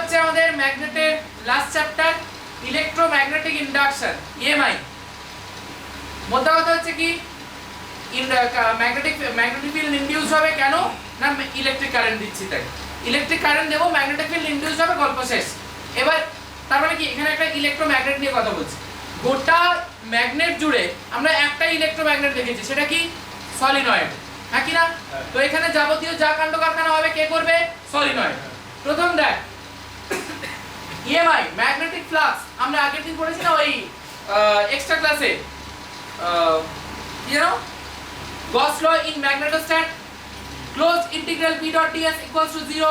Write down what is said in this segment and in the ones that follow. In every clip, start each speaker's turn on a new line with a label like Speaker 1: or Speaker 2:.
Speaker 1: হচ্ছে আমাদের ম্যাগনেটের last chapter electromagnetic induction EMI. মোদ্দা কথা হচ্ছে কি ম্যাগনেটিক ফিল্ড ইনডিউস হবে কেন না ইলেকট্রিক কারেন্ট দিচ্ছি তাই ইলেকট্রিক কারেন্ট দেবো ম্যাগনেটিক ফিল্ড ইনডিউস হবে গল্প শেষ। এবার তার মানে কি এখানে একটা ইলেকট্রোম্যাগনেট নিয়ে কথা বলছি। গোটা ম্যাগনেট জুড়ে আমরা একটা ইলেকট্রোম্যাগনেট দেখেছি সেটা কি সলিনয়েড, হ্যাঁ কি না? তো এখানে যাবতীয় যা কাণ্ড কারখানা হবে কে করবে? সলিনয়েড। প্রথম দেখ ইএমআই ম্যাগনেটিক ফ্লাক্স আমরা আগের দিন পড়েছি না ওই এক্সট্রা ক্লাসে you know Gauss law in magnetostat closed integral B dot ds equals to 0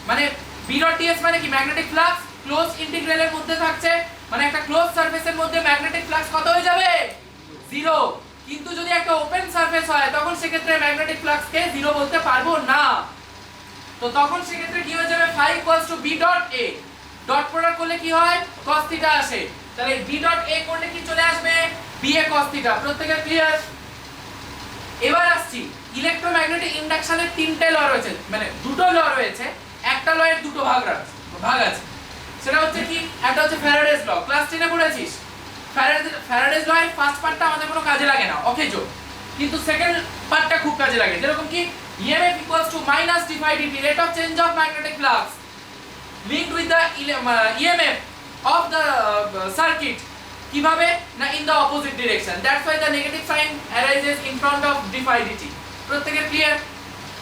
Speaker 1: মানে B dot ds মানে কি ম্যাগনেটিক ফ্লাক্স ক্লোজড ইন্টিগ্রাল এর মধ্যে থাকছে মানে একটা ক্লোজ সারফেসের মধ্যে ম্যাগনেটিক ফ্লাক্স কত হয়ে যাবে? 0। কিন্তু যদি একটা ওপেন সারফেস হয় তখন সে ক্ষেত্রে ম্যাগনেটিক ফ্লাক্স কে 0 বলতে পারবো না। তো তখন সে ক্ষেত্রে কি হয়ে যাবে? phi equals to B dot a dot product করলে কি হয়? cos থিটা আসে। তাহলে B dot a করলে কি চলে আসবে? B a cos theta. প্রত্যেকের ক্লিয়ার? এবার আসছি ইলেকট্রোম্যাগনেটিক ইন্ডাকশনের তিনটে ল রয়েছে মানে দুটো ল রয়েছে, একটা ল এর দুটো ভাগ আছে। সেটা হচ্ছে কি একটা হচ্ছে ফ্যারাডেস ল, ক্লাস 10 এ পড়েছিস। ফ্যারাডেস ল এর ফার্স্ট পার্টটা আমাদের কোনো কাজে লাগে না, অকেজো, কিন্তু সেকেন্ড পার্টটা খুব কাজে লাগে। যেরকম কি EMF equals to minus d phi dt rate of change of magnetic flux linked with the EMF of the circuit কিভাবে না in the opposite direction, that's why the negative sign arises in front of d phi dt। প্রত্যেকের clear?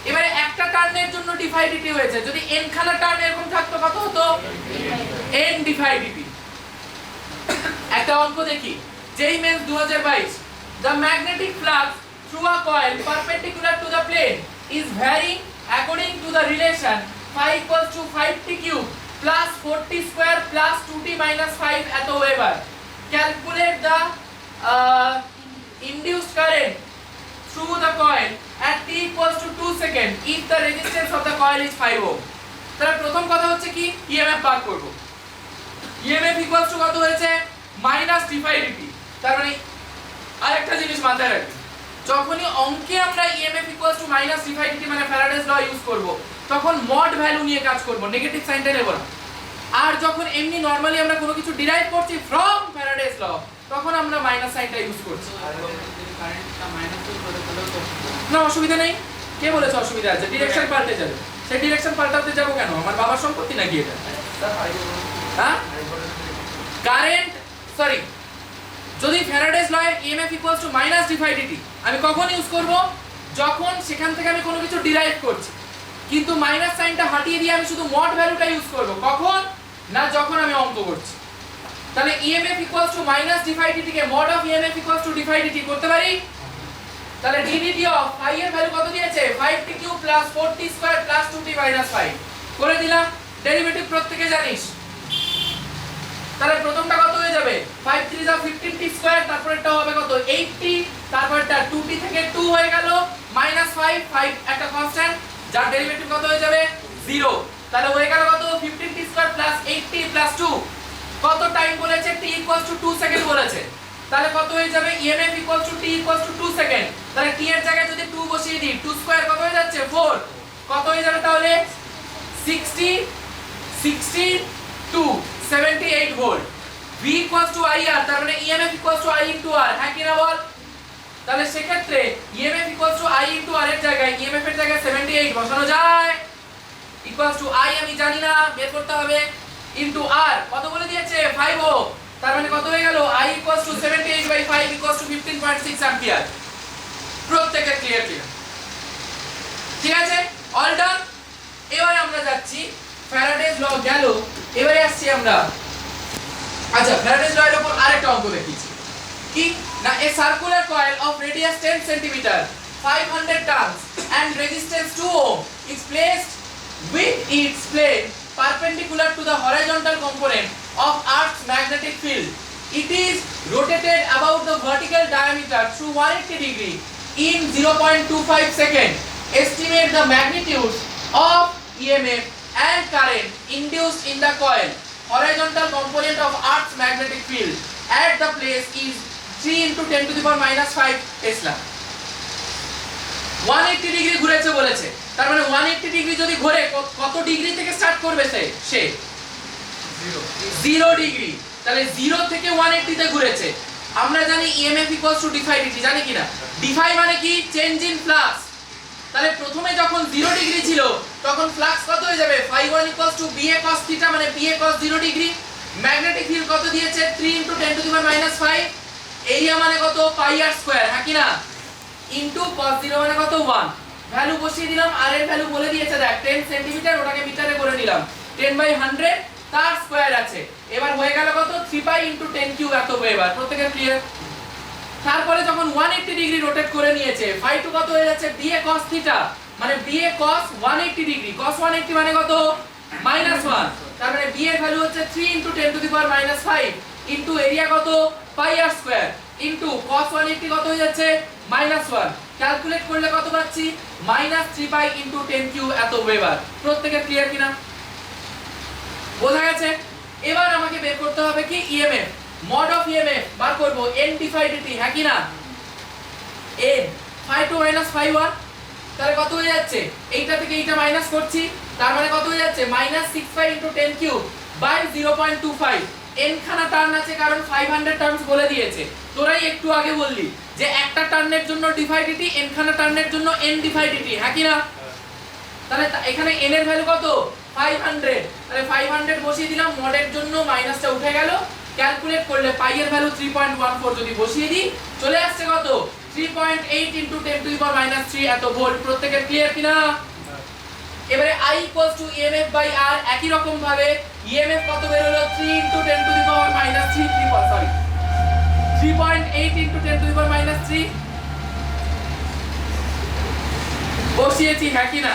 Speaker 1: এবারে একটা টার্নের জন্য d phi dt হয়েছে, যদি n খানা turn এরকম থাকতো কত হতো? n d phi dt। একটা অঙ্ক দেখি, যেই men's 2022 the magnetic flux through a coil perpendicular to the plane is varying according to the relation phi equals to 5t cube plus 4t square plus 2t minus 5 at Weber। Calculate the induced current through the coil at t equals to 2 seconds if the resistance of the coil is 5 ohm। তাহলে প্রথম কথা হচ্ছে কি EMF বার করব। EMF equals to কত হয়েছে? minus d phi dt। তার মানে আরেকটা জিনিস মাথায় রাখবেন, যখনই অঙ্কে আমরা EMF equals to minus d phi dt মানে ফ্যারাডেস ল ইউজ করব তখন মড ভ্যালু নিয়ে কাজ করব, নেগেটিভ সাইনটা নেব না। আর যখন এমনি নরমালি আমরা কোনো কিছু ডিরাইভ করছি ফ্রম ফ্যারাডেস ল তখন আমরা মাইনাস সাইনটা ইউজ করছি।
Speaker 2: কারেন্টটা মাইনাস করে দিলেও তো
Speaker 1: না অসুবিধা নেই, কে বলেছে অসুবিধা আছে? ডিরেকশন পাল্টে যাবে, সেই ডিরেকশন পাল্টাতে যাব কেন? আমার বাবার সম্পত্তি নাকি এটা? হ্যাঁ কারেন্ট সরি যদি ফ্যারাডেস ল এর EMF equals to minus d phi dt আমি কখন ইউজ করব? যখন সেখান থেকে আমি কোনো কিছু ডিরাইভ করছি, কিন্তু মাইনাস সাইনটা হটিয়ে দিয়ে আমি শুধু মড ভ্যালুটা ইউজ করব। কখন না যখন আমি অঙ্ক করছি। তাহলে EMF equals to minus d phi dt K mod of EMF equals to d phi dt করতে পারি। তাহলে ddt of phi এর ভ্যালু কত দিয়েছে? 5t cube plus 4t square plus 2t minus 5 করে দিলাম। ডেরিভেটিভ প্রত্যেককে জানিস। তাহলে প্রথমটা কত হয়ে যাবে? 5 3 যা 15t স্কয়ার, তারপরটা হবে কত? 8t, তারপরটা 2t থেকে 2 হয়ে গেল minus 5 একটা কনস্ট্যান্ট যার ডেরিভেটিভ কত হয়ে যাবে? 0। তাহলে হয়ে গেল কত? 15t square plus 8t plus 2। কত টাইম বলেছে? t equals to 2 সেকেন্ড বলেছে। তাহলে কত হয়ে যাবে? EMF equals to t equals to 2 second. তাহলে t এর জায়গায় যদি 2 বসিয়ে দিই 2 স্কয়ার কত হয়ে যাচ্ছে? 4। কত হয়ে যাবে তাহলে? 62 78 volt. V equals to IR, তার মানে EMF equals to I into R, হ্যাঁ কি না বল? তাহলে সে ক্ষেত্রে EMF equals to I into R এর জায়গায় EMF এর জায়গায় 78 বসানো যায়। equals to I আমি জানি না, বের করতে হবে, into R কত বলে দিয়েছে? 5 ওহম। তার মানে কত হয়ে গেল? I equals to 78 by 5 equals to 15.6 ampere. প্রত্যেকের ক্লিয়ার? ঠিক আছে, অল ডান। এবারে আমরা যাচ্ছি ফ্যারাডেস ল গেল, এবারে আসছি আমরা আচ্ছা ফ্যারাডেস ল এর উপর আরেকটা অঙ্ক দেখিয়েছি কি না এ circular coil of radius 10 centimetre 500 turns and resistance 2 ohm is placed with its plane perpendicular to the horizontal component of Earth's magnetic field. It is rotated about the vertical diameter through 180 degree in 0.25 second. Estimate the magnitudes of EMF and current induced in the coil. Horizontal component of Earth's magnetic field at the place is 3 into 10 to the power minus 5 Tesla। 180 degree ঘুরেছে বলেছে, তার মানে 180 degree যদি ঘোরে কত degree থেকে start করবে সে 0 degree. তাহলে 0 থেকে 180 তে ঘুরেছে। আমরা জানি EMF dφ dt, জানি কিনা? dφ মানে কি? Change in flux. তাহলে প্রথমে যখন 0 ডিগ্রি ছিল তখন ফ্লাক্স কত হয়ে যাবে? φ1 BA cos θ মানে BA cos 0 degree. Magnetic field কত দিয়েছে? 3 × 10⁻⁵। এরিয়া মানে কত? πr², হ্যাঁ কি না? ইনটু cos 0 মানে কত? 1। ভ্যালু বসিয়ে দিলাম, আর এর ভ্যালু বলে দিয়েছে দেখ 10 সেন্টিমিটার, ওটাকে মিটারে করে নিলাম 10/100, তার স্কয়ার আছে। এবার হয়ে গেল কত? 3π × 10³ এত ওয়েবার। প্রত্যেকের ক্লিয়ার? তারপরে যখন 180 ডিগ্রি রোটেট করে নিয়েছে, φ2 কত হয়ে যাচ্ছে? BA cos θ মানে BA cos 180 ডিগ্রি। cos 180 মানে কত? -1। তার মানে BA এর ভ্যালু হচ্ছে 3 × 10⁻⁵ ইনটু এরিয়া কত? πr² ইনটু cos 180 কত হয়ে যাচ্ছে? -1। ক্যালকুলেট করলে কত পাচ্ছি? -3π × 10³ এত ওয়েবার। প্রত্যেকের ক্লিয়ার কিনা? বোঝা গেছে? এবার আমাকে বের করতে হবে কি? EMF, mod of EMF বার করব n dφ dt, হ্যাঁ কি না? n φ2 - φ1, তাহলে কত হয়ে যাচ্ছে? এইটা থেকে এইটা মাইনাস করছি, তার মানে কত হয়ে যাচ্ছে? -6π × 10³ / 0.25। n খানা টার্ন আছে কারণ 500 টার্মস বলে দিয়েছে। তোরাই একটু আগে বললি যে একটা টার্নের জন্য dφ dt, n খানা টার্নের জন্য n dφ dt, হ্যাঁ কি না? তাহলে এখানে n এর ভ্যালু কত? 500। তাহলে 500 বসিয়ে দিলাম, মডের জন্য মাইনাসটা উঠে গেল। ক্যালকুলেট করলে পাই এর ভ্যালু 3.14 যদি বসিয়ে দিই চলে আসছে কত? 3.8 × 10⁻³ এত ভোল্ট। প্রত্যেকের ক্লিয়ার কিনা? এবারে I EMF / R, একই রকম ভাবে EMF কত বের হলো? 3 × 3.8 × 10⁻³ বসিয়েছি, হ্যাঁ কি না?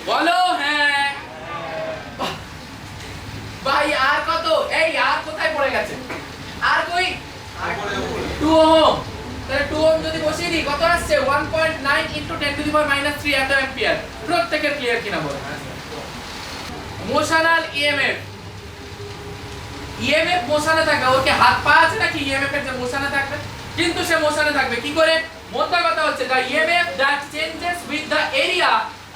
Speaker 1: বলো হ্যাঁ। ভাই আর কত? এই আর কোথায় পড়ে গেছে? আর কই? 2 ওহম। তাহলে 2 ওহম যদি বসিয়ে দিই কত আসছে? 1.9 × 10⁻³ এত অ্যাম্পিয়ার। প্রত্যেকের ক্লিয়ার কিনা বলো? মোশনাল EMF, EMF মোশনে থাকবে। ওকে হাত পা আছে নাকি EMF এর যে মোশনে থাকবে? কিন্তু সে মোশনে থাকবে কি করে? মোদ্দা কথা হচ্ছে the EMF that changes with the area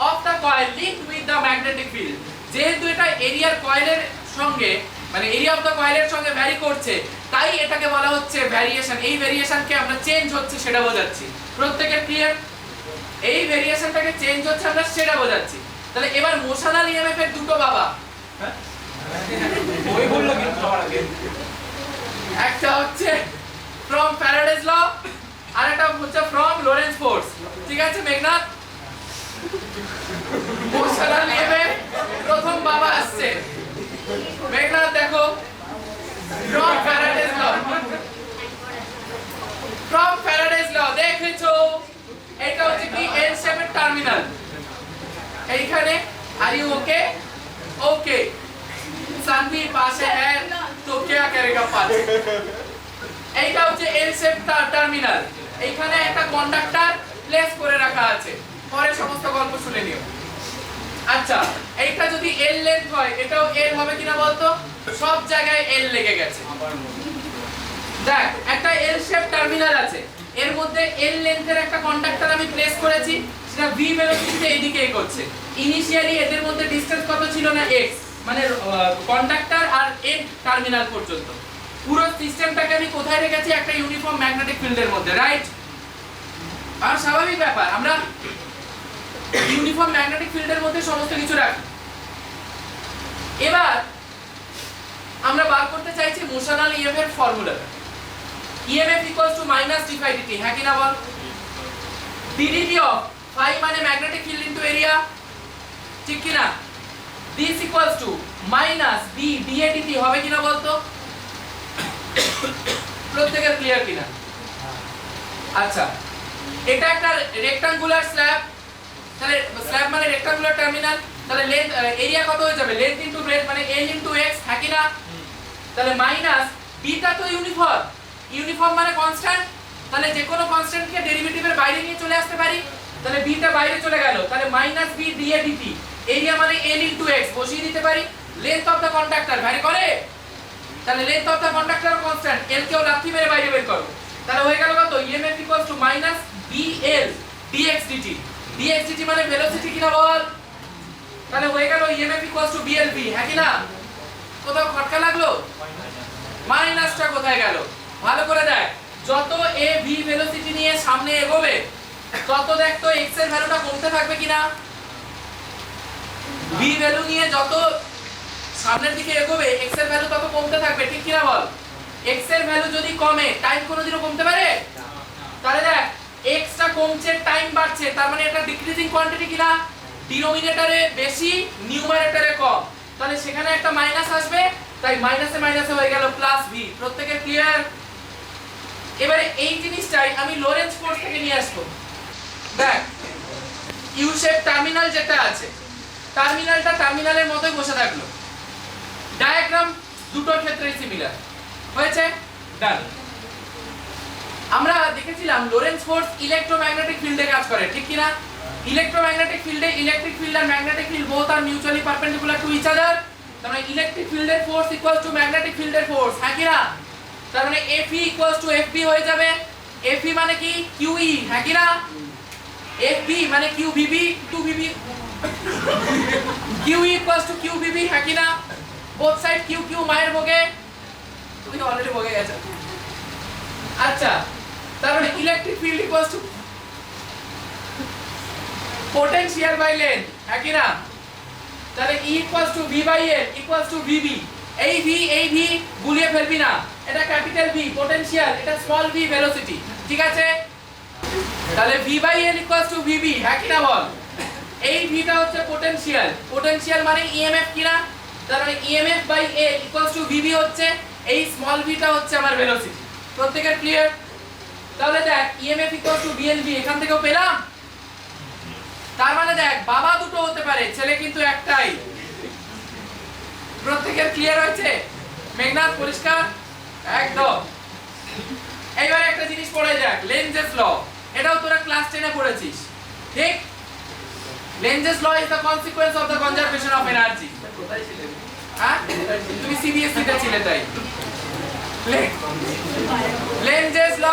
Speaker 1: of the coil linked with the magnetic field। যেহেতু এটা এরিয়ার কয়েলের সঙ্গে মানে এরিয়া অফ দা কয়েলের সঙ্গে ভ্যারি করছে, তাই এটাকে বলা হচ্ছে ভ্যারিয়েশন। এই ভ্যারিয়েশনকে আমরা চেঞ্জ হচ্ছে সেটা বোঝাচ্ছি। প্রত্যেকের ক্লিয়ার? এই ভ্যারিয়েশনটাকে চেঞ্জ হচ্ছে আমরা সেটা বোঝাচ্ছি। তাহলে এবার মোশনাল EMF এর দুটো বাবা, হ্যাঁ ওই বললো কিন্তু সবার আগে। একটা হচ্ছে ফ্রম ফ্যারাডেজ ল, আর একটা হচ্ছে ফ্রম লরেন্স ফোর্স। ঠিক আছে মেঘনাথ? মোশনাল EMF প্রথম বাবা আসছে মেঘনাথ, দেখো ফ্রম ফ্যারাডেজ ল। ফ্রম ফ্যারাডেজ ল দেখেছো? এটা হচ্ছে কি? এল শেপের টার্মিনাল এইখানে। Are you okay? ওকে। সানভি পাশে है तो क्या करेगा পাশে। এইটা হচ্ছে এল শেপ টার্মিনাল। এইখানে একটা কন্ডাক্টর প্লেস করে রাখা আছে। পরে সমস্ত গল্প শুনে নিও। আচ্ছা, এইটা যদি এল লেন্থ হয় এটাও এল হবে কিনা বলতো? সব জায়গায় এল লেগে গেছে। দেখ একটা এল শেপ টার্মিনাল আছে, এর মধ্যে এল লেন্থের একটা কন্ডাক্টর আমি প্লেস করেছি, সেটা v ভেলোসিটিতে এইদিকে এগোচ্ছে। ইনিশিয়ালি এদের মধ্যে ডিসটেন্স কত ছিল না? x, মানে কন্ডাক্টর আর এন্ড টার্মিনাল পর্যন্ত। পুরো সিস্টেমটাকে আমি কোথায় রেখেছি? একটা ইউনিফর্ম ম্যাগনেটিক ফিল্ডের মধ্যে, রাইট? আর স্বাভাবিক ব্যাপার, আমরা ইউনিফর্ম ম্যাগনেটিক ফিল্ডের মধ্যে সমস্ত কিছু রাখি। এবার আমরা বার করতে চাইছি মোশনাল EMF এর ফর্মুলা। EMF = -dφ dt, হ্যাঁ কি না বল? ddt of phi মানে ম্যাগনেটিক ফিল্ড ইনটু এরিয়া, ঠিক কি না? this = -b dA dt হবে কিনা বলতো? প্রত্যেকের ক্লিয়ার কিনা? আচ্ছা, এটা একটা রেক্ট্যাঙ্গুলার স্ল্যাব। তাহলে স্ল্যাব মানে রেক্ট্যাঙ্গুলার টার্মিনাল। তাহলে লেন্থ এরিয়া কত হয়ে যাবে? লেন্থ ইনটু ব্রেডথ মানে l ইনটু x, হ্যাঁ কি না? তাহলে মাইনাস বিটা তো ইউনিফর্ম, ইউনিফর্ম মানে কনস্ট্যান্ট। তাহলে যে কোনো কনস্ট্যান্টকে ডেরিভেটিভের বাইরে নিয়ে চলে আসতে পারি। তাহলে বিটা বাইরে চলে গেল, তাহলে -b dA dt। এরিয়া মানে l ইনটু x বসিয়ে দিতে পারি। Length of the conductor vary করে, তাহলে length of the conductor constant, l কেও লাথি মেরে বাইরে বের করো। তাহলে হয়ে গেল কত? EMF = -bl dx dt। dxdt মানে ভেলোসিটি কিনা বল, তাহলে হয়ে গেল emf blv, হ্যাঁ কি না? কোথাও খটকা লাগলো? মাইনাসটা কোথায় গেল? ভালো করে দেখ, যত a v ভেলোসিটি নিয়ে সামনে এগোবে তত দেখ তো x এর ভ্যালুটা কমতে থাকবে কিনা। v ভ্যালু নিয়ে যত সামনের দিকে এগোবে x এর ভ্যালু তত কমতে থাকবে, ঠিক কিনা বল? x এর ভ্যালু যদি কমে টাইম কোনোদিনও কমতে পারে? তাহলে দেখ x টা কমছে টাইম বাড়ছে, তার মানে এটা ডিক্রিজিং কোয়ান্টিটি কিনা? ডিনোমিনেটরে বেশি নিউমারেটরে কম, তাহলে সেখানে একটা মাইনাস আসবে, তাই মাইনাসে মাইনাসে হয়ে গেল প্লাস v। প্রত্যেকের ক্লিয়ার? এবারে এই জিনিসটাই আমি লরেন্জ ফোর্স থেকে নিয়ে আসবো। দেখ ইউ শেপ টার্মিনাল যেটা আছে, টার্মিনালটা টার্মিনালের মতোই বসে থাকলো, ডায়াগ্রাম দুটোর ক্ষেত্রেই সিমিলার হয়েছে, ডান। আমরা দেখেছিলাম লরেন্জ ফোর্স ইলেকট্রোম্যাগনেটিক ফিল্ডে কাজ করে, ঠিক কি না? ইলেকট্রোম্যাগনেটিক ফিল্ডে ইলেকট্রিক ফিল্ড আর ম্যাগনেটিক ফিল্ড বোথ আর mutually perpendicular to each other, তার মানে ইলেকট্রিক ফিল্ডের ফোর্স ইকুয়ালস টু ম্যাগনেটিক ফিল্ডের ফোর্স, হ্যাঁ কি না? তার মানে FE ইকুয়ালস টু FB হয়ে যাবে। FE মানে কি? QE, হ্যাঁ কি না? FB মানে QVB to VB, QE equals to QVB, হ্যাঁ কি না? বোথ সাইড QQ মায়ের ভোগে, তুমি অলরেডি ভোগে গেছো। আচ্ছা, তার মানে electric field equals to potential by length, হ্যাঁ কি না? তাহলে E equals to V by L equals to VB। এই V গুলিয়ে ফেলবি না, এটা ক্যাপিটাল V পোটেনশিয়াল, এটা স্মল v ভেলোসিটি, ঠিক আছে? তাহলে V by L equals to VB, হ্যাঁ কি না বল? এই ভটা হচ্ছে পোটেনশিয়াল, পোটেনশিয়াল মানে EMF কি না? তার মানে EMF by L equals to VB হচ্ছে, এই স্মল vটা হচ্ছে আমার ভেলোসিটি। প্রত্যেকের ক্লিয়ার? তাহলে দেখ EMF ইকুয়ালস টু VLV এখান থেকেও পেলাম, তার মানে দেখ বাবা দুটো হতে পারে, ছেলে কিন্তু একটাই। প্রত্যেকের ক্লিয়ার হয়েছে? মেঘনাথ পরিষ্কার? একদম। এইবার একটা জিনিস পড়ে যাক, লেনজেস ল, এটাও তোরা ক্লাস 10 এ পড়েছিস, ঠিক? Lenz's law is the consequence of the conservation of energy. কোথায় ছিলে? হ্যাঁ, তুমি সিবিএসই তে ছিলে তাই। Lenz's law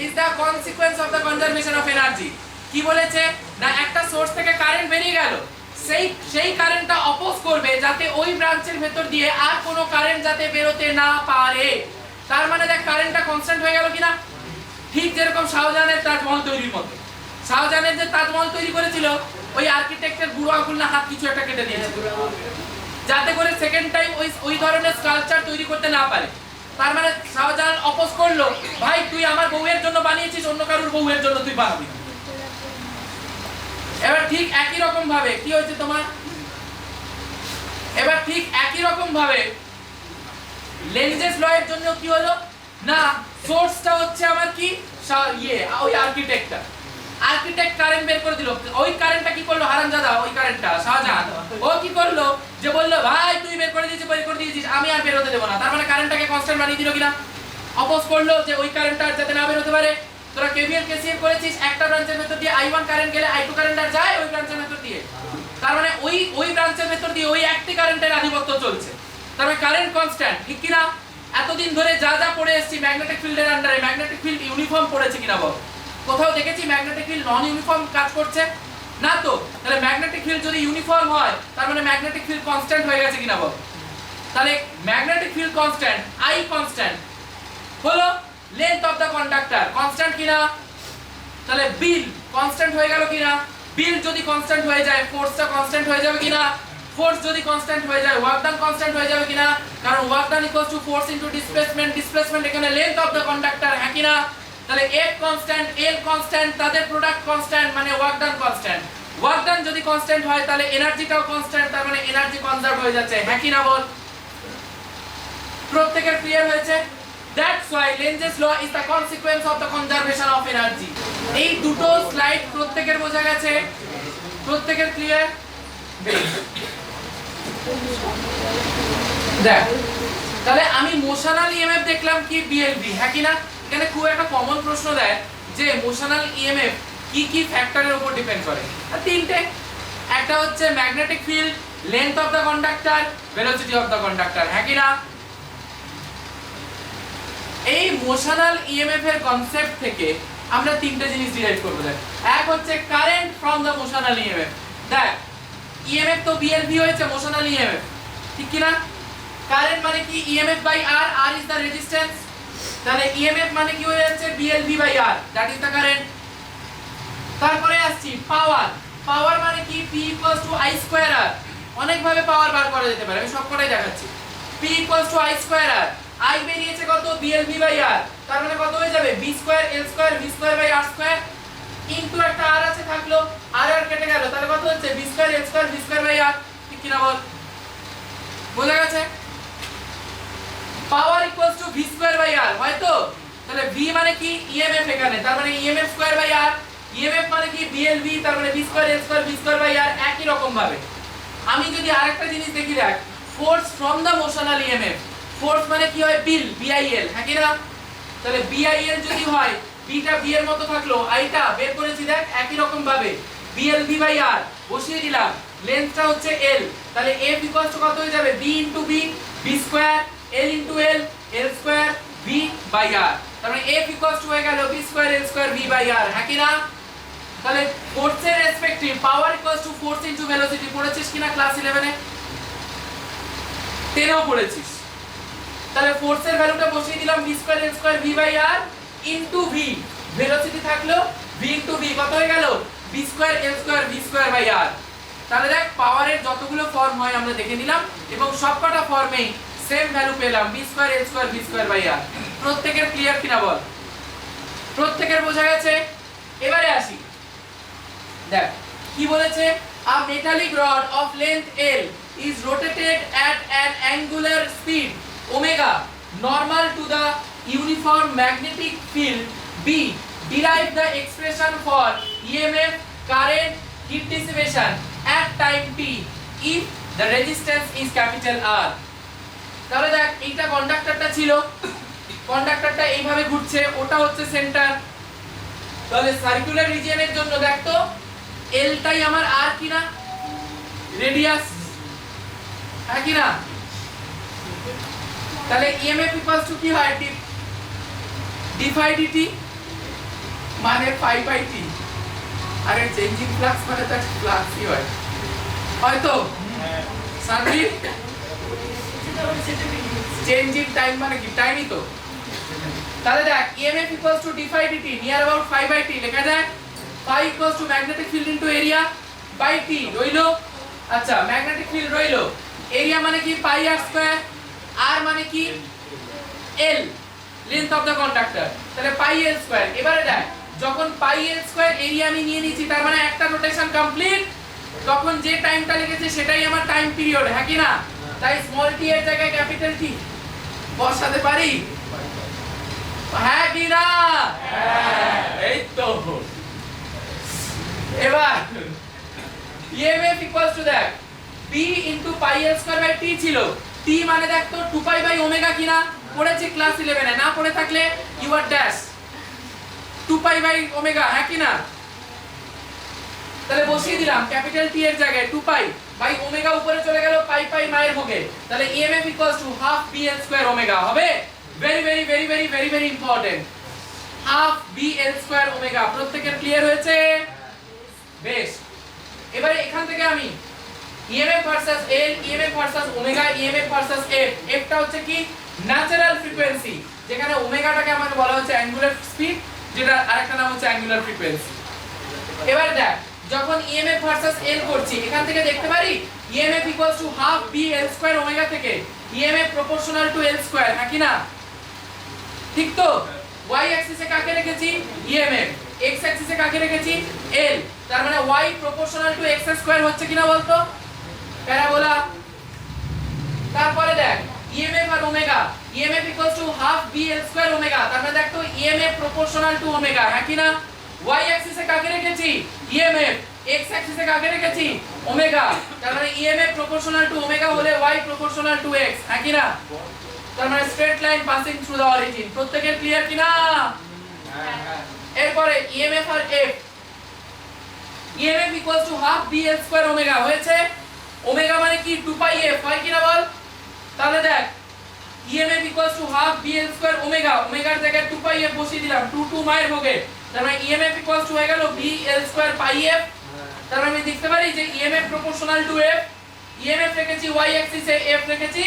Speaker 1: is the consequence of the conservation of energy. কি বলেছে না, একটা সোর্স থেকে কারেন্ট বেরিয়ে গেল, সেই কারেন্টটা অপোজ করবে যাতে ওই ব্রাঞ্চের ভেতর দিয়ে আর কোনো কারেন্ট যাতে বেরোতে না পারে। তার মানে দেখ কারেন্টটা কনস্ট্যান্ট হয়ে গেল কিনা? ঠিক যেরকম শাহজাহানের তাজমহল তৈরির মতো, শাহজাহানের যে তাজমহল তৈরি করেছিল ওই আর্কিটেক্টের বুড়ো আঙুল না হাত কিছু একটা কেটে দিয়েছিল যাতে করে সেকেন্ড টাইম ওই ধরনের স্কাল্পচার তৈরি করতে না পারে। তার মানে শাহজাহান অপোজ করলো, ভাই তুই আমার বউয়ের জন্য বানিয়েছিস, অন্য কারোর বউয়ের জন্য তুই বানাবি না। এবার ঠিক একই রকম ভাবে কি হয়েছে তোমার? এবার ঠিক একই রকম ভাবে লেনজেস ল এর জন্য কি হলো না, সোর্সটা হচ্ছে আমার কি ওই আর্কিটেক্ট কারেন্ট বের করে দিল, ওই কারেন্টটা কি করলো হারামজাদা, ওই কারেন্টটা শাহজাহান ও কি করলো যে বললো ভাই তুই বের করে দিয়েছিস আমি আর বের হতে দেব না। তার মানে কারেন্টটাকে কনস্ট্যান্ট বানিয়ে দিল কিনা? অপোজ করলো যে ওই কারেন্টটা যাতে না বের হতে পারে। তোরা কেভিএল কেসিএল করেছিস, একটা ব্রাঞ্চের ভেতর দিয়ে I1 কারেন্ট গেলে I2 কারেন্ট আর যায় ওই ব্রাঞ্চের ভেতর দিয়ে, তার মানে ওই ব্রাঞ্চের ভেতর দিয়ে ওই একটি কারেন্টের আধিপত্য চলছে, তার মানে কারেন্ট কনস্ট্যান্ট, ঠিক কি না? এতদিন ধরে যা যা পড়ে এসেছি ম্যাগনেটিক ফিল্ডের আন্ডারে, ম্যাগনেটিক ফিল্ড ইউনিফর্ম পড়েছে কিনা বল? কোথাও দেখেছি ম্যাগনেটিক ফিল্ড নন ইউনিফর্ম কাজ করছে না তো? তাহলে ম্যাগনেটিক ফিল্ড যদি ইউনিফর্ম হয় তার মানে ম্যাগনেটিক ফিল্ড কনস্ট্যান্ট হয়ে গেছে কিনা বল? তাহলে magnetic field constant, I constant হলো, length of the conductor constant কিনা? তাহলে বিল কনস্ট্যান্ট হয়ে গেল কিনা? বিল যদি কনস্ট্যান্ট হয়ে যায় ফোর্সটা কনস্ট্যান্ট হয়ে যাবে কিনা? ফোর্স যদি কনস্ট্যান্ট হয়ে যায় ওয়ার্ক ডান কনস্ট্যান্ট হয়ে যাবে কিনা? কারণ work done equals to force into displacement এখানে লেন্থ অফ দ্য কন্ডাক্টর, হ্যাঁ কিনা? তাহলে F কনস্ট্যান্ট L কনস্ট্যান্ট, তাদের প্রোডাক্ট কনস্ট্যান্ট মানে work done constant. Work done যদি কনস্ট্যান্ট হয় তাহলে এনার্জিটাও কনস্ট্যান্ট, তার মানে এনার্জি কনজার্ভ হয়ে যাচ্ছে, হ্যাঁ কিনা বল? প্রত্যেকের ক্লিয়ার হয়েছে? That's why Lentz's law is the consequence of the conservation of energy. এই দুটো স্লাইড প্রত্যেকের বোঝা গেছে? প্রত্যেকের ক্লিয়ার? দেখ তাহলে আমি মোশনাল ইএমএফ দেখলাম কি BLV, হ্যাঁ কি না? এখানে খুব একটা কমন প্রশ্ন দেয় যে মোশনাল ইএমএফ কি ফ্যাক্টরের উপর ডিপেন্ড করে? আর তিনটে, একটা হচ্ছে magnetic field, length of the conductor, velocity of the conductor, হ্যাঁ কি না? এই মোশনাল ইএমএফ এর কনসেপ্ট থেকে আমরা তিনটে জিনিস ডিরাইভ করব। দেখ, এক হচ্ছে current from the motional EMF. দেখ, ইএমএফ তো বিএলভি হয়েছে মোশনাল ইএমএফ, ঠিক কি না? কারেন্ট মানে কি EMF by R, R is the resistance. তাহলে ইএমএফ মানে কি হয়ে যাচ্ছে BLV by R, that is the current. তারপরে আসছি পাওয়ার। পাওয়ার মানে কি P I স্কয়ার আর। অনেক ভাবে পাওয়ার বার করা যেতে পারে, আমি সবকটাই দেখাচ্ছি। P I স্কয়ার আর, I বেরিয়েছে কত BLV বাই আর, তার মানে কত হয়ে যাবে B square L square V square by R square into একটা আর আছে থাকলো, আর আর কেটে গেল, তাহলে কত হচ্ছে B square L square V square by R, ঠিক কি না বল? বোঝা গেছে? Power equals to V square by R, হয়তো? তাহলে V মানে কি EMF এখানে, তার মানে EMF square by R, EMF মানে কি BLV, তার মানে B square L square V square by R। একই রকম ভাবে আমি যদি আরেকটা জিনিস দেখি, দেখ, force from the motional EMF. Force মানে কি হয় বিল, BIL, হ্যাঁ কি না? তাহলে BIL যদি হয়, বিটা বি এর মতো থাকলো, আইটা বের করেছি, দেখ একই রকম ভাবে BLV বাই R বসিয়ে দিলাম, লেন্থটা হচ্ছে L, তাহলে F ইকুয়ালস টু কত হয়ে যাবে B into B, B square L into L, L square V by R। তার মানে F ইকুয়ালস টু হয়ে গেল B square L square V by R, হ্যাঁ কি না? তাহলে ফোর্সের respective power equals to force into velocity, পড়েছিস কিনা ক্লাস 11 এ? 10 এও পড়েছিস। তাহলে ফোর্সের ভ্যালুটা বসিয়ে দিলাম B square L square V by R into V, velocity থাকলো V ইনটু V, কত হয়ে গেল B square L square V square by R। তাহলে দেখ, পাওয়ারের যতগুলো ফর্ম হয় আমরা দেখে নিলাম এবং সবকটা ফর্মেই সেম ভ্যালু পেলাম B square L square V square by R। প্রত্যেকের ক্লিয়ার কিনা বল? প্রত্যেকের বোঝা গেছে? এবারে আসি, দেখ কি বলেছে, a metallic rod of length L is rotated at an angular speed omega normal to the uniform magnetic field B. Derive the expression for EMF, current, heat dissipation at time t if the resistance is capital R. তাহলে দেখ, এইটা কন্ডাক্টরটা ছিল, কন্ডাক্টরটা এইভাবে ঘুরছে, ওটা হচ্ছে centre. তাহলে circular রিজিয়নের জন্য দেখ তো L টাই আমার R কিনা, রেডিয়াস, হ্যাঁ কি না? তাহলে EMF ইকুয়ালস টু কি হয় d phi dt মানে phi বাই t। আরে চেঞ্জিং ফ্লাক্স মানে তো ফ্লাক্সই হয়, হয়তো সার্কিট চেঞ্জিং টাইম মানে কি টাইমই তো। তাহলে দেখ, EMF equals to d phi dt near about phi by t লেখা যায়। phi equals to magnetic field into area by t রইলো। আচ্ছা, ম্যাগনেটিক ফিল্ড রইলো, এরিয়া মানে কি পাই r স্কয়ার, r মানে কি L, length of the conductor, তাহলে পাই L স্কয়ার। এবারে দেখ, যখন পাই L স্কয়ার এরিয়া আমি নিয়ে নিয়েছি, তার মানে একটা রোটেশন কমপ্লিট, তখন যে টাইমটা লেগেছে সেটাই আমার টাইম পিরিয়ড, হ্যাঁ কি না? তাই স্মল t এর জায়গায় ক্যাপিটাল T বসাতে পারি, হ্যাঁ কি না? হ্যাঁ, এই তো। এবার EMF ইকুয়ালস টু দেখ B into pi L square by T ছিল, T মানে দেখ তো 2 পাই বাই ওমেগা কিনা, পড়েছি ক্লাস 11 এ, না পড়ে থাকলে ইউ আর ড্যাশ 2 পাই বাই ওমেগা, হ্যাঁ কি না? তাহলে বসিয়ে দিলাম ক্যাপিটাল T এর জায়গায় 2 পাই বাই ওমেগা, উপরে চলে গেল পাই পাই মায়ের ভোগে, তাহলে EMF equals to half BL square omega হবে। Very very very very very very important, half BL square omega. প্রত্যেকের ক্লিয়ার হয়েছে? বেশ, এবারে এখান থেকে আমি EMF versus L, EMF versus omega, EMF versus F, F টা হচ্ছে কি ন্যাচারাল ফ্রিকোয়েন্সি, যেখানে ওমেগাটাকে আমাকে বলা হচ্ছে অ্যাঙ্গুলার স্পিড, যেটা আরেকটা নাম হচ্ছে অ্যাঙ্গুলার ফ্রিকোয়েন্সি। এবার দেখ, যখন EMF ভার্সেস L করছি, এখান থেকে দেখতে পারি EMF equals to half BL square omega থেকে EMF proportional two L square, হ্যাঁ কি না? ঠিক তো? y অ্যাক্সিসে কাকে রেখেছি EMF, x অ্যাক্সিসে কাকে রেখেছি L, তার মানে y proportional to x square হচ্ছে কিনা বলতো, প্যারাবোলা। তারপরে দেখ EMF আর omega, EMF equals to half BL square omega, তার মানে দেখ তো EMF প্রপোর্শনাল টু ওমেগা, হ্যাঁ কি না? y অ্যাক্সিসে কাকে রেখেছি EMF, x অ্যাক্সিসে কাকে রেখেছি ওমেগা, তার মানে EMF প্রপোর্শনাল টু ওমেগা হলে y প্রপোর্শনাল টু x, হ্যাঁ কি না? তার মানে straight line passing through the origin. প্রত্যেকের ক্লিয়ার কিনা? হ্যাঁ। এরপরে EMF আর F, EMF equals to half BL square omega হয়েছে, ওমেগা মানে কি 2 পাই F, হয় কিনা বল? তাহলে দেখ EMF equals to half BL square omega, ওমেগার জায়গায় 2 পাই F বসিয়ে দিলাম, 2 2 মায়ের ভোগে, তার মানে ইএমএফ ইকুয়ালস টু হয়ে গেল B L square pi F. তার মানে আমি লিখতে পারি যে EMF proportional to F, EMF রেখেছি ওয়াই অ্যাক্সিসে, এফ রেখেছি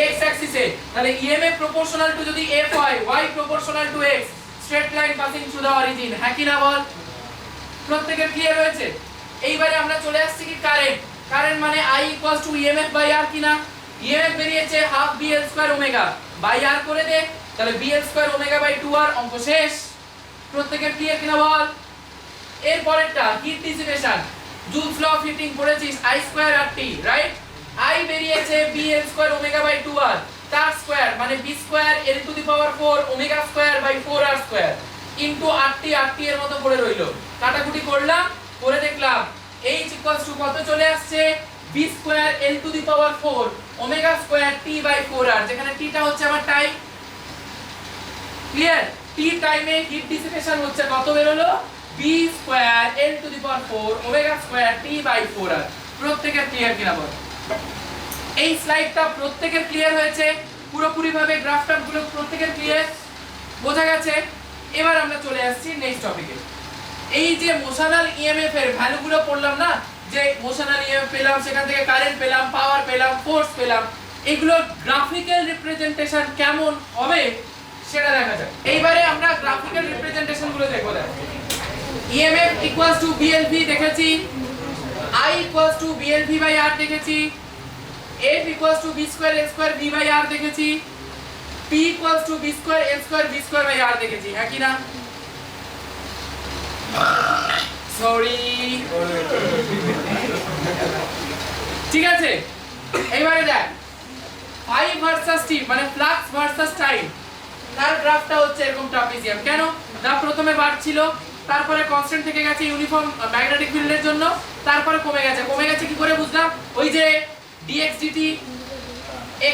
Speaker 1: এক্স অ্যাক্সিসে। তাহলে ইএমএফ প্রপোর্শনাল টু যদি এফ হয়, Y proportional to X, straight line passing through the origin, হ্যাঁ কি না বল? প্রত্যেকের ক্লিয়ার হয়েছে? এইবারে আমরা চলে আসছি কি কারেন্ট। কারেন্ট মানে I equals to EMF by R কিনা? ইএমএফ বেরিয়েছে half B L square omega by R করে দে, তাহলে B L square omega by 2r, অঙ্ক শেষ। প্রত্যেকের ক্লিয়ার কিনা বল? এর পরেরটা heat dissipation, Joule's law of heating পড়েছিস, I square R T, right? I বেরিয়েছে B L square omega by 2r, তার স্কয়ার মানে B square L to the power 4 omega square by 4r square into RT, RT এর মতো পড়ে রইলো। কাটাকুটি করলাম, করে দেখলাম h ইকুয়ালস টু কত চলে আসছে, b square l to the power 4 omega square t by 4r, যেখানে t টা হচ্ছে আমার টাইম। ক্লিয়ার? t টাইমে হিট ডিসিপেশন হচ্ছে কত বের হলো, b square l to the power 4 omega square t by 4r। প্রত্যেকের ক্লিয়ার কিনা বল? এই স্লাইডটা প্রত্যেকের ক্লিয়ার হয়েছে পুরোপুরি ভাবে? গ্রাফটা গুলো প্রত্যেকের ক্লিয়ার বোঝা গেছে? এবার আমরা চলে আসছি নেক্সট টপিকে। এই যে মোশনাল ইএমএফ এর ভ্যালুগুলো পড়লাম না, যে মোশনাল ইএমএফ পেলাম, সেখান থেকে কারেন্ট পেলাম, পাওয়ার পেলাম, ফোর্স পেলাম, এগুলো গ্রাফিক্যাল রিপ্রেজেন্টেশন কেমন হবে সেটা দেখা যাক। এইবারে আমরা গ্রাফিক্যাল রিপ্রেজেন্টেশন গুলো দেখব। ইএমএফ ইকুয়ালস টু বিএলভি দেখেছি, I equals to BLV by R দেখেছি, F equals to B square L square V by R দেখেছি, P equals to B square L square V square by R দেখেছি, হ্যাঁ কি না? Sorry, ঠিক আছে। এইবারে দেখ ফাই ভার্সাস টি মানে ফ্লাক্স ভার্সাস টাইম, তার গ্রাফটা হচ্ছে এরকম ট্রাপিজিয়াম। কেন না, প্রথমে বাড়ছিল, তারপরে কনস্ট্যান্ট থেকে গেছে ইউনিফর্ম ম্যাগনেটিক ফিল্ডের জন্য, তারপরে কমে গেছে। কমে গেছে কি করে বুঝলাম, ওই যে dx dt,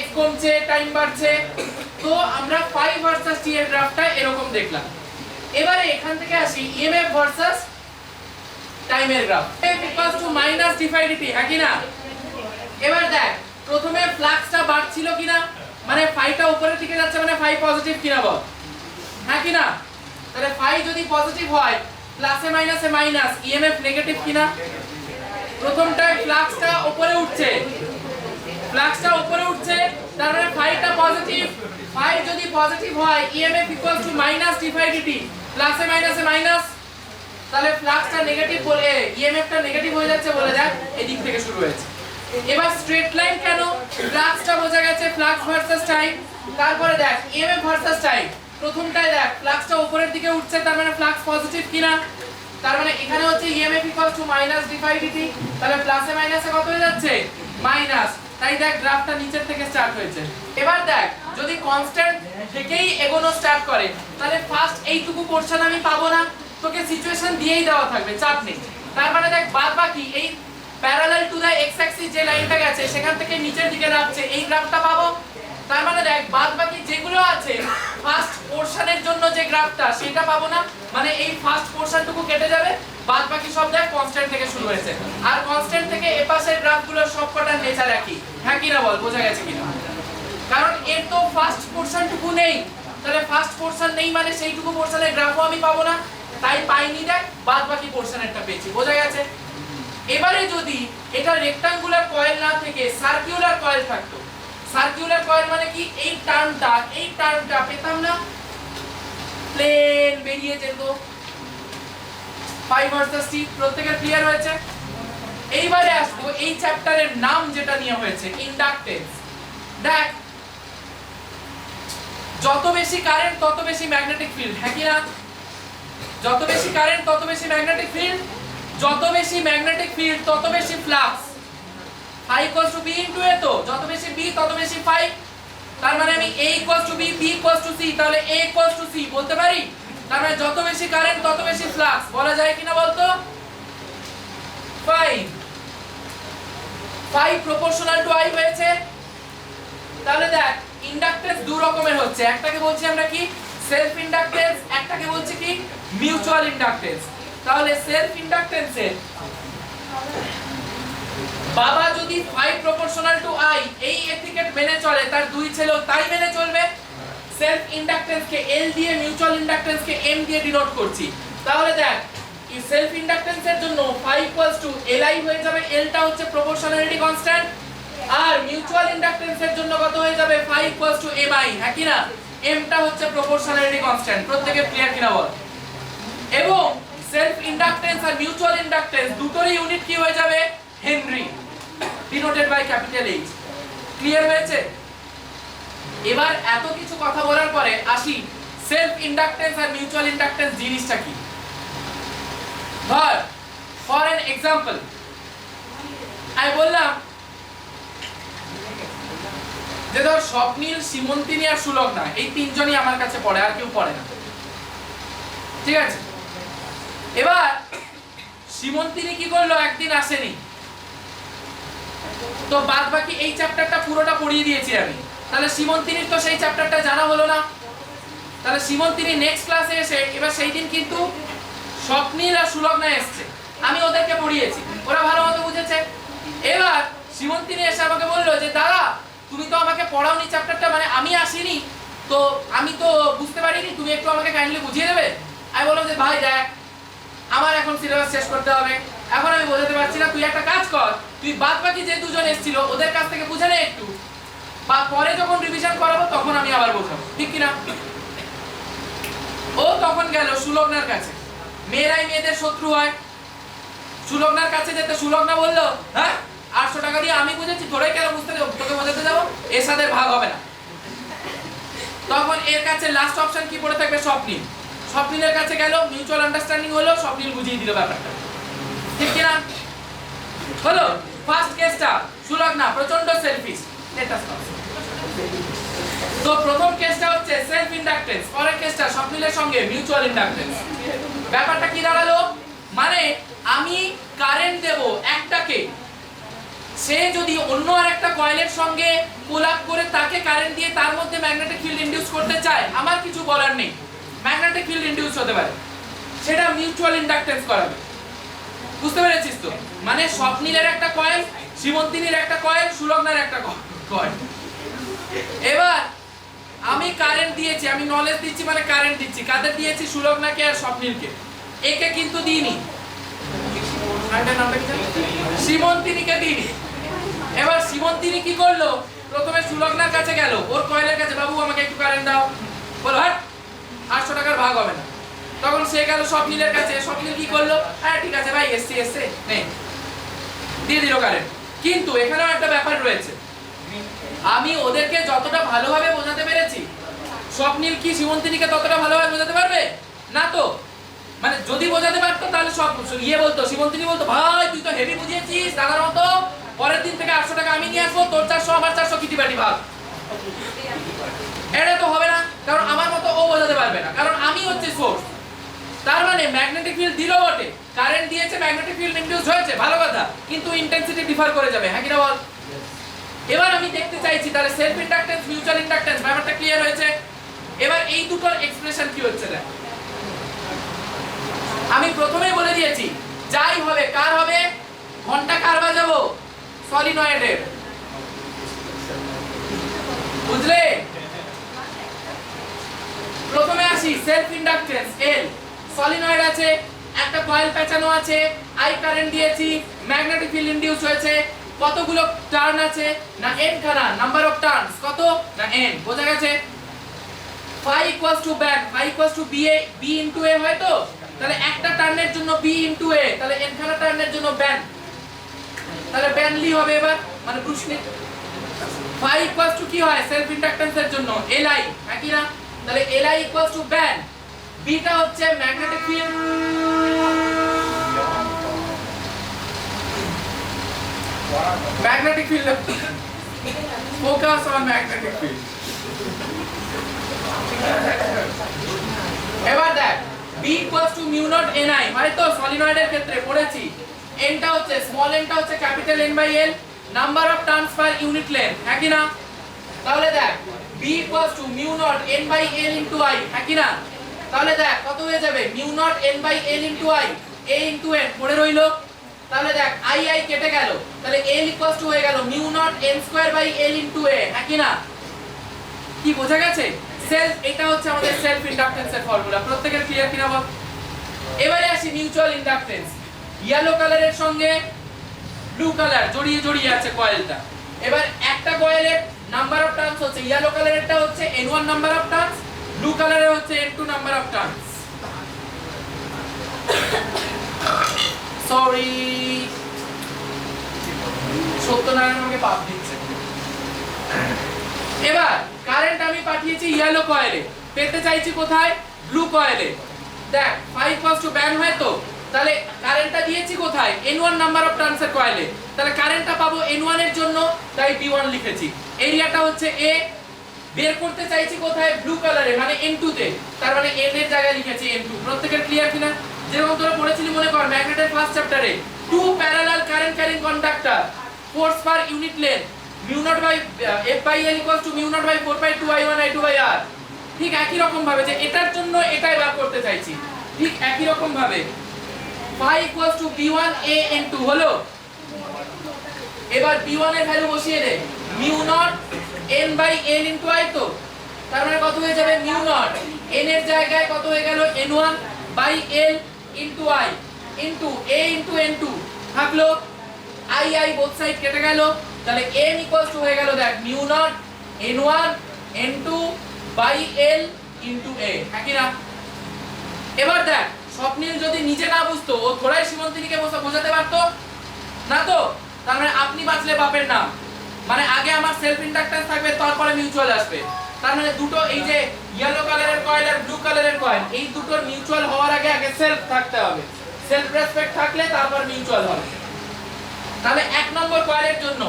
Speaker 1: x কমছে, টাইম বাড়ছে। তো আমরা ফাই ভার্সাস টি এর গ্রাফটা এরকম দেখলাম। এবারে এখান থেকে আসি ইএমএফ ভার্সাস টাইমের graph. f equals to minus d phi dt, হ্যাঁ কি না? এবার দেখ প্রথমে ফ্লাক্সটা বাড়ছিল কিনা, মানে ফাইটা উপরের দিকে যাচ্ছে, মানে ফাই পজিটিভ কিনা বল, হ্যাঁ কি না? তাহলে ফাই যদি পজিটিভ হয়, প্লাসে মাইনাসে মাইনাস, ইএমএফ নেগেটিভ কিনা? প্রথমটায় ফ্লাক্সটা উপরে উঠছে, ফ্লাক্সটা উপরে উঠছে, তার মানে ফাইটা পজিটিভ। ফাই যদি পজিটিভ হয়, EMF equals to minus d phi dt, প্লাসে মাইনাসে মাইনাস, তাহলে ফ্লাক্সটা নেগেটিভ বলে ইএমএফটা নেগেটিভ হয়ে যাচ্ছে বলে দেখ এই দিক থেকে শুরু হয়েছে। এবার স্ট্রেট লাইন কেন, ফ্লাক্সটা বোঝা গেছে, ফ্লাক্স ভার্সাস টাইম। তারপরে দেখ ইএমএফ ভার্সাস টাইম, প্রথমটায় দেখ ফ্লাক্সটা উপরের দিকে উঠছে, তার মানে ফ্লাক্স পজিটিভ কিনা? তার মানে এখানে হচ্ছে EMF equals to minus d phi dt, তাহলে প্লাসে মাইনাসে কত হয়ে যাচ্ছে, মাইনাস। তাই দেখ গ্রাফটা নিচের থেকে স্টার্ট হয়েছে। এবার দেখ যদি কনস্ট্যান্ট থেকেই এগোনো স্টার্ট করে, তাহলে ফার্স্ট এইটুকু পোরশন আমি পাবো না, তোকে সিচুয়েশন দিয়েই দেওয়া থাকবে, চাপ নেই। তার মানে দেখ বাদ বাকি এই parallel to the X axis যে লাইনটা গেছে সেখান থেকে নিচের দিকে নামছে, এই গ্রাফটা পাবো। তার মানে দেখ বাদ বাকি যেগুলো আছে ফার্স্ট পোরশনের জন্য যে গ্রাফটা সেটা পাবো না, মানে এই ফার্স্ট পোরশনটুকু কেটে যাবে, বাদ বাকি সব দেখ কনস্ট্যান্ট থেকে শুরু হয়েছে। আর কনস্ট্যান্ট থেকে এপাশের গ্রাফগুলোর সবকটার নেচার একই, হ্যাঁ কি না বল? বোঝা গেছে কিনা? কারণ এর তো ফার্স্ট পোরশনটুকু নেই, তাহলে ফার্স্ট পোরশন নেই মানে সেইটুকু পোরশনের গ্রাফও আমি পাবো না, তাই পাইনি। দেখ বাদ বাকি পোরশনেরটা পেয়েছি, বোঝা গেছে? এবারে যদি এটা রেক্টাঙ্গুলার কয়েল না থেকে সার্কুলার কয়েল থাকতো, সার্কুলার কয়েল মানে কি, এই টার্মটা পেতাম না, প্লেন বেরিয়ে যেত। ফাই ভার্সাস টি প্রত্যেকের ক্লিয়ার হয়েছে? এইবারে আসবো এই চ্যাপ্টারের নাম যেটা নিয়ে হয়েছে, ইন্ডাকটেন্স। দেখ যত বেশি কারেন্ট তত বেশি ম্যাগনেটিক ফিল্ড, হ্যাঁ কি না? যত বেশি কারেন্ট তত বেশি ম্যাগনেটিক ফিল্ড, যত বেশি ম্যাগনেটিক ফিল্ড তত বেশি flux. Phi equals to B into A, তো যত বেশি বি তত বেশি ফাই। তার মানে আমি a equals to B, b equals to c, তাহলে a ইকুয়ালস টু c বলতে পারি। তার মানে যত বেশি কারেন্ট তত বেশি ফ্লাক্স, বলা যায় কিনা বলতো? Phi phi proportional to i হয়েছে। তাহলে দেখ ইন্ডাকটেন্স দুই রকমের হচ্ছে, একটাকে বলছি আমরা কি সেলফ ইন্ডাকটেন্স, একটাকে বলছি কি মিউচুয়াল ইন্ডাকটেন্স। তাহলে সেলফ ইন্ডাকটেন্সে বাবা যদি ফাই প্রপোর্শনাল টু i এই এথিকেট মেনে চলে, তার দুই ছেলেও তাই মেনে চলবে। সেলফ ইন্ডাকটেন্স কে L দিয়ে, মিউচুয়াল ইন্ডাকটেন্স কে M দিয়ে ডিনোট করছি। তাহলে দেখ এই সেলফ ইন্ডাকটেন্স এর জন্য phi Li হয়ে যাবে, L টা হচ্ছে প্রপোর্শনালিটি কনস্ট্যান্ট, আর মিউচুয়াল ইন্ডাকটেন্স এর জন্য কত হয়ে যাবে phi Mi, হ্যাঁ কি না? M টা হচ্ছে প্রপোর্শনালিটি কনস্ট্যান্ট। প্রত্যেককে ক্লিয়ার কিনা বল। এবং সেলফ ইন্ডাকটেন্স আর মিউচুয়াল ইন্ডাকটেন্স দুটোরই ইউনিট কি হয়ে যাবে? Henry, denoted by capital H। Clear হয়েছে? এবার এত কিছু কথা বলার পরে আসি সেলফ ইন্ডাকটেন্স আর মিউচুয়াল ইন্ডাকটেন্স জিনিসটা কি। ধর ফর এন এক্সাম্পল আমি বললাম যে ধর স্বপ্নীল, সীমন্তিনী আর সুলগ্না এই তিনজনই আমার কাছে পড়ে, আর কেউ পড়ে না, ঠিক আছে? এবার সীমন্তিনী কি করলো, একদিন আসেনি, তো বাদ বাকি এই চ্যাপ্টারটা পুরোটা পড়িয়ে দিয়েছি আমি, তাহলে সীমন্তিনীর তো সেই চ্যাপ্টারটা জানা হলো না। তাহলে সীমন্তিনী নেক্সট ক্লাসে এসে, এবার সেই দিন কিন্তু স্বপ্নীল আর সুলগ্না এসেছে, আমি ওদেরকে পড়িয়েছি, ওরা ভালো মতো বুঝেছে। এবার সীমন্তিনী এসে আমাকে বললো যে দাদা তুমি তো আমাকে পড়াওনি চ্যাপ্টারটা, মানে আমি আসিনি তো আমি তো বুঝতে পারিনি, তুমি একটু আমাকে কাইন্ডলি বুঝিয়ে দেবে। আমি বললাম যে ভাই দেখ আমার এখন সিলেবাস শেষ করতে হবে, এখন আমি বোঝাতে পারছি না, তুই একটা কাজ কর, তুই বাদ বাকি যে দুজন এসেছিল ওদের কাছ থেকে বুঝে নে একটু, বা পরে যখন রিভিশন করাবো তখন আমি আবার বোঝাবো, ঠিক কিনা? ও তখন গেল সুলগ্নার কাছে, মেয়েরাই মেয়েদের শত্রু হয়, সুলগ্নার কাছে যেতে সুলগ্না বললো হ্যাঁ 800 টাকা দিয়ে আমি বুঝেছি, তোরাই কেন বুঝতে যাবো, তোকে বোঝাতে যাবো, এর সাথে ভাগ হবে না। তখন এর কাছে লাস্ট অপশন কি পড়ে থাকবে? স্বপ্নীল। স্বপ্নীলের কাছে গেল, মিউচুয়াল আন্ডারস্ট্যান্ডিং হলো, স্বপ্নীল বুঝিয়ে দিল ব্যাপারটা, ঠিক কিনা? হলো ফার্স্ট কেসটা সুলগ্না প্রচন্ড সেলফিশ, এটা তো প্রথম কেসটা হচ্ছে সেলফ ইন্ডাকটেন্স, পরের কেসটা স্বপ্নীলের সঙ্গে মিউচুয়াল ইন্ডাকটেন্স। ব্যাপারটা কি দাঁড়ালো, মানে আমি কারেন্ট দেব একটাকে, সে যদি অন্য আরেকটা কয়েলের সঙ্গে কোলাপ করে তাকে কারেন্ট দিয়ে তার মধ্যে ম্যাগনেটিক ফিল্ড ইনডিউস করতে চায়, আমার কিছু বলার নেই, ম্যাগনেটিক ফিল্ড ইনডিউস হতে পারে, সেটা মিউচুয়াল ইন্ডাকটেন্স করাবে। বুঝতে পেরেছিস তো? মানে স্বপ্নীলের একটা কয়েল, সীমন্তিনীর একটা কয়েল, সুলগ্নার একটা কয়েল। এবার আমি কারেন্ট দিয়েছি, আমি নলেজ দিচ্ছি, মানে কারেন্ট দিচ্ছি, কাদের দিয়েছি? সুলগ্নাকে আর স্বপ্নীলকে, একে কিন্তু দিইনি, সীমন্তিনীকে দিইনি। এবার সীমন্তিনী কি করলো, প্রথমে সুলগ্নার কাছে গেল, ওর কয়েলের কাছে, বাবু আমাকে একটু কারেন্ট দাও, বলো হ্যাঁ 800 টাকার ভাগ হবে না। তখন সে গেল স্বপ্নীলের কাছে, স্বপ্নীল কি করলো, হ্যাঁ ঠিক আছে ভাই এসছে নে, দিয়ে দিল কারেন্ট। কিন্তু এখানেও একটা ব্যাপার রয়েছে, আমি ওদেরকে যতটা ভালোভাবে বোঝাতে পেরেছি, স্বপ্নীল কি সীমন্তিনীকে ততটা ভালোভাবে বোঝাতে পারবে না? তো মানে যদি বোঝাতে পারতো তাহলে সব বলতো, সীমন্তিনী বলতো ভাই তুই তো হেভি বুঝিয়েছিস দাদার মতো, পরের দিন থেকে 800 টাকা আমি নিয়ে আসবো, তোর 400 আমার 400 কিটিবাটি ভাগ। এটা তো হবে না, কারণ আমার মতো ও বোঝাতে পারবে না, কারণ আমি হচ্ছে সোর্স। তার মানে ম্যাগনেটিক ফিল্ড দিল বটে, কারেন্ট দিয়েছে, ম্যাগনেটিক ফিল্ড ইনডিউস হয়েছে, ভালো কথা, কিন্তু ইন্টেন্সিটি ডিফার করে যাবে, হ্যাঁ কি না বল? এবার আমি দেখতে চাইছি তাহলে সেলফ ইন্ডাকটেন্স, মিউচুয়াল ইন্ডাকটেন্স, ব্যাপারটা ক্লিয়ার হয়েছে? এবার এই দুটোর এক্সপ্রেশন কি হচ্ছে দেখ, আমি প্রথমেই বলে দিয়েছি যাই হবে কার হবে, ঘন্টা কার বাজাবো? সলিনয়েডের, বুঝলে? প্রথমে আসি সেলফ ইন্ডাকটেন্স L, সলিনয়েড আছে, একটা কয়েল পেঁচানো আছে, আই কারেন্ট দিয়েছি, ম্যাগনেটিক ফিল্ড ইনডিউস হয়েছে, কতগুলো টার্ন আছে না n খানা, নাম্বার অফ টার্নস কত না n, বোঝা গেছে? phi equals to band, phi equals to b into a হয় তো, তাহলে একটা টার্নের জন্য b into a, তাহলে n খানা টার্নের জন্য ব্যান্ড, তাহলে ব্যান্ডলি হবে। এবার মানে প্রশ্নে phi equals to কি হয় সেলফ ইন্ডাকটেন্সের জন্য Li, হ্যাঁ কি না? তাহলে Li equals to band, b টা হচ্ছে magnetic field, magnetic field, focus on magnetic field. এবার দেখ b equals to mu naught ni, হয়তো সলিনয়েডের ক্ষেত্রে পড়েছি, n টা হচ্ছে স্মল n টা হচ্ছে capital N by L, number of turns per unit length, হ্যাঁ কি না? তাহলে দেখ b equals to mu naught n by L into I, হ্যাঁ কি না? তাহলে দেখ কত হয়ে যাবে, mu naught n by L into I, a into n পড়ে রইলো। তাহলে দেখ i কেটে গেল, তাহলে L equals to হয়ে গেল mu naught n square by L into a, হ্যাঁ কি না? কি বোঝা গেছে? সেলফ, এটা হচ্ছে আমাদের সেলফ ইন্ডাকটেন্সের ফর্মুলা। প্রত্যেকের ক্লিয়ার কিনা বল? এবারে আসি মিউচুয়াল ইন্ডাকটেন্স। ইয়েলো কালারের সঙ্গে ব্লু কালার জড়িয়ে জড়িয়ে আছে কয়েলটা। এবার একটা কয়েলের নাম্বার অফ টার্নস হচ্ছে, ইয়েলো কালারেরটা হচ্ছে n1 number of turns, blue কালারের হচ্ছে n2 number of turns. Sorry, Satyanarayan আমাকে পাপ দিচ্ছে। এবার কারেন্ট আমি পাঠিয়েছি ইয়েলো কয়েলে, পেতে চাইছি কোথায়? ব্লু কয়েলে। দেখ 5 ব্যান হয় তো, তাহলে কারেন্টটা দিয়েছি কোথায়? n1 নাম্বার অফ টার্নস এর কয়েলে, তাহলে কারেন্টটা পাবো n1 এর জন্য, তাই b1 লিখেছি। এরিয়াটা হচ্ছে a, বের করতে চাইছি কোথায়? ব্লু কালারে, মানে n2 তে, তার মানে n এর জায়গায় লিখেছি n2। প্রত্যেকের ক্লিয়ার কিনা? যেরকম তোরা পড়েছিলি মনে কর ম্যাগনেটের ফার্স্ট চ্যাপ্টারে, two parallel current carrying conductor, force per unit length mu naught by f by l equals to mu naught by 4 by 2 i1 i2 by r। ঠিক একই রকম ভাবে যে এটার জন্য এটাই বার করতে চাইছি, ঠিক একই রকম ভাবে phi equals to b1 a n2 হলো। এবার b1 এর ভ্যালু বসিয়ে দে, mu naught n by l into i, তো তার মানে কত হয়ে যাবে? mu naught n এর জায়গায় কত হয়ে গেল? n1 by l into i into a into n2 থাকলো, i বোথ সাইড কেটে গেল, তাহলে m ইকুয়ালস টু হয়ে গেল দেখ mu naught n1 n2 by l into a, একই না? এবার দেখ স্বপ্নিল যদি নিজে না বুঝতো, ও থোড়াই সীমন্তিনীকে বোঝাতে পারতো না তো? তার মানে আপনি বাঁচলে বাপের নাম, মানে আগে আমার সেলফ ইন্ডাকট্যান্স থাকবে, তারপরে মিউচুয়াল আসবে। তার মানে দুটো, এই যে ইয়েলো কালারের কয়েল আর ব্লু কালারের কয়েল, এই দুটোর মিউচুয়াল হওয়ার আগে আগে সেলফ থাকতে হবে। সেলফ রেসপেক্ট থাকলে তারপর মিউচুয়াল হবে। তাহলে এক নম্বর কয়েলের জন্য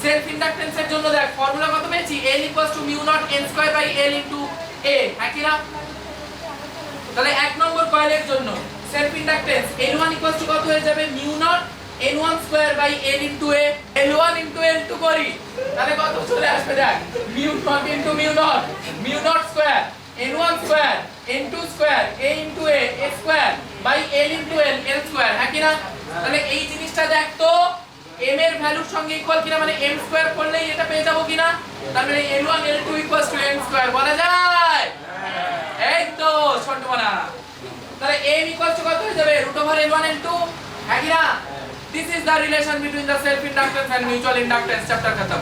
Speaker 1: সেলফ ইন্ডাকটেন্সের জন্য দেখ ফর্মুলা কত পেয়েছি? L equals to mu naught n square by L into A, একই না? তাহলে এক নম্বর কয়েলের জন্য self inductance L1 equals to কত হয়ে যাবে? mu naught n1 square by L into A, L1 into L2 করি, তাহলে কত চলে আসবে দেখ? mu naught into mu naught square n1 square n2 square A into A square by L into L square, একই না? তাহলে এই জিনিসটা দেখ তো m এর ভ্যালুর সঙ্গে ইকুয়াল কিনা, মানে m স্কয়ার করলেই এটা পেয়ে যাবো কিনা? তার মানে L1 L2 equals to m square বলা যায়? এই তো ছোটবানা, তাহলে m equals to কত হয়ে যাবে? √L1 L2, একই না? This is the relation between the self inductance and mutual inductance, chapter खत्म।